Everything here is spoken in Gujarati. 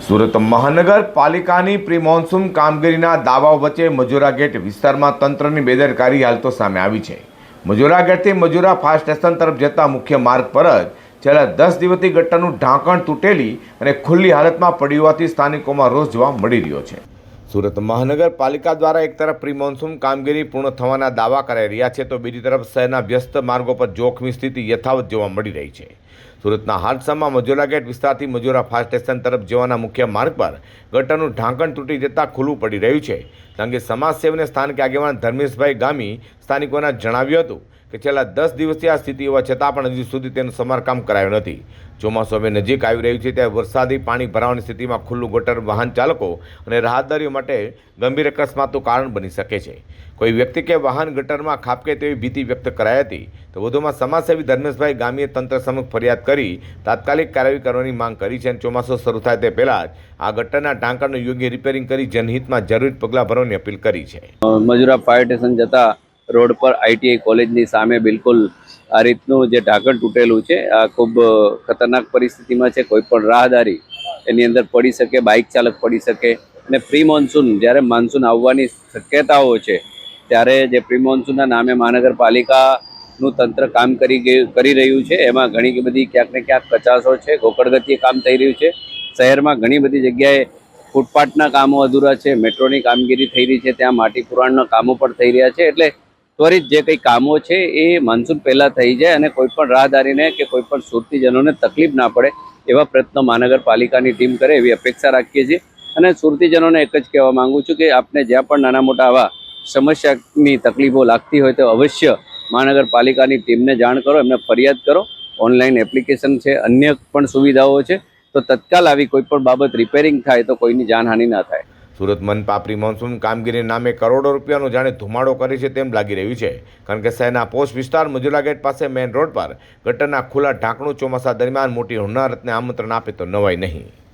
સુરત મહાનગરપાલિકાની પ્રી મોન્સૂન કામગીરીના દાવાઓ વચ્ચે મજૂરા ગેટ વિસ્તારમાં તંત્રની બેદરકારી હાલ તો સામે આવી છે। મજૂરા ગેટથી મજૂરા ફાસ્ટ સ્ટેશન તરફ જતા મુખ્ય માર્ગ પર જ છેલ્લા 10 દિવસથી ગટરનું ઢાંકણ તૂટેલી અને ખુલ્લી હાલતમાં પડી હોવાથી સ્થાનિકોમાં રોષ જોવા મળી રહ્યો છે। સુરત મહાનગરપાલિકા દ્વારા એક તરફ પ્રી મોન્સૂન કામગીરી પૂર્ણ થવાના દાવા કરાઈ રહ્યા છે તો બીજી તરફ શહેરના વ્યસ્ત માર્ગો પર જોખમી સ્થિતિ યથાવત જોવા મળી રહી છે। સુરતના હાદસામાં મજૂરા ગેટ વિસ્તારથી મજૂરા ફાસ્ટ સ્ટેશન તરફ જવાના મુખ્ય માર્ગ પર ગટરનું ઢાંકણ તૂટી જતાં ખુલ્લું પડી રહ્યું છે। કારણ કે સમાજસેવી અને સ્થાનિક આગેવાન ધર્મેશભાઈ ગામી સ્થાનિકોને જણાવ્યું હતું કે છેલ્લા 10 દિવસથી આ સ્થિતિ હોવા છતાં પણ હજુ સુધી તેનું સમારકામ કરાયું નથી। ચોમાસું હવે નજીક આવી રહ્યું છે ત્યારે વરસાદી પાણી ભરાવાની સ્થિતિમાં ખુલ્લું ગટર વાહન ચાલકો અને રાહદારીઓ માટે ગંભીર અકસ્માતનું કારણ બની શકે છે। કોઈ વ્યક્તિ કે વાહન ગટરમાં ખાબકે તેવી ભીતિ વ્યક્ત કરાઈ હતી। તો વધુમાં સમાજસેવી ધર્મેશભાઈ ગામીએ તંત્ર સમક્ષ ફરિયાદ કરી તાત્કાલિક કાર્યવાહી કરવાની માંગ કરી છે અને ચોમાસું શરૂ થાય તે પહેલાં જ આ ગટરના ટાંકાનું યોગ્ય રિપેરિંગ કરી જનહિતમાં જરૂરી પગલાં ભરવાની અપીલ કરી છે। મજૂરા ફાયર સ્ટેશન જતા રોડ પર આઈટીઆઈ કોલેજની સામે બિલકુલ આ રીતનું જે ઢાંકણ તૂટેલું છે આ ખૂબ ખતરનાક પરિસ્થિતિમાં છે। કોઈ પણ રાહદારી એની અંદર પડી શકે, બાઇક ચાલક પડી શકે અને પ્રી મોન્સૂન જ્યારે મોન્સૂન આવવાની શક્યતાઓ છે ત્યારે જે પ્રી મોન્સૂનના નામે મહાનગરપાલિકાનું તંત્ર કામ કરી રહ્યું છે એમાં ઘણી બધી ક્યાંક ને ક્યાંક કચાશો છે। ગોકળગતિએ કામ થઈ રહ્યું છે। શહેરમાં ઘણી બધી જગ્યાએ ફૂટપાથના કામો અધૂરા છે, મેટ્રોની કામગીરી થઈ રહી છે, ત્યાં માટી પુરાણના કામો પણ થઈ રહ્યા છે। એટલે ત્વરિત જે કંઈ કામો છે એ મોન્સૂન પહેલાં થઈ જાય અને કોઈ પણ રાહદારીને કે કોઈ પણ સુરતીજનોને તકલીફ ના પડે એવા પ્રયત્નો મહાનગરપાલિકાની ટીમ કરે એવી અપેક્ષા રાખીએ છીએ। અને સુરતીજનોને એક જ કહેવા માંગુ છું કે આપને જ્યાં પણ નાના મોટા આવા સમસ્યાની તકલીફો લાગતી હોય તો અવશ્ય મહાનગરપાલિકાની ટીમને જાણ કરો, એમને ફરિયાદ કરો। ઓનલાઈન એપ્લિકેશન છે, અન્ય પણ સુવિધાઓ છે, તો તત્કાલ આવી કોઈ પણ બાબત રિપેરિંગ થાય તો કોઈની જાનહાનિ ના થાય। સુરત મનપા પ્રી મોન્સૂન કામગીરીના નામે કરોડો રૂપિયાનો જાણે ધુમાડો કરે છે તેમ લાગી રહ્યું છે। કારણ કે શહેરના પોસ્ટ વિસ્તાર મજૂરા ગેટ પાસે મેઇન રોડ પર ગટરના ખુલ્લા ઢાંકણું ચોમાસા દરમિયાન મોટી હોનારતને આમંત્રણ આપે તો નવાય નહીં।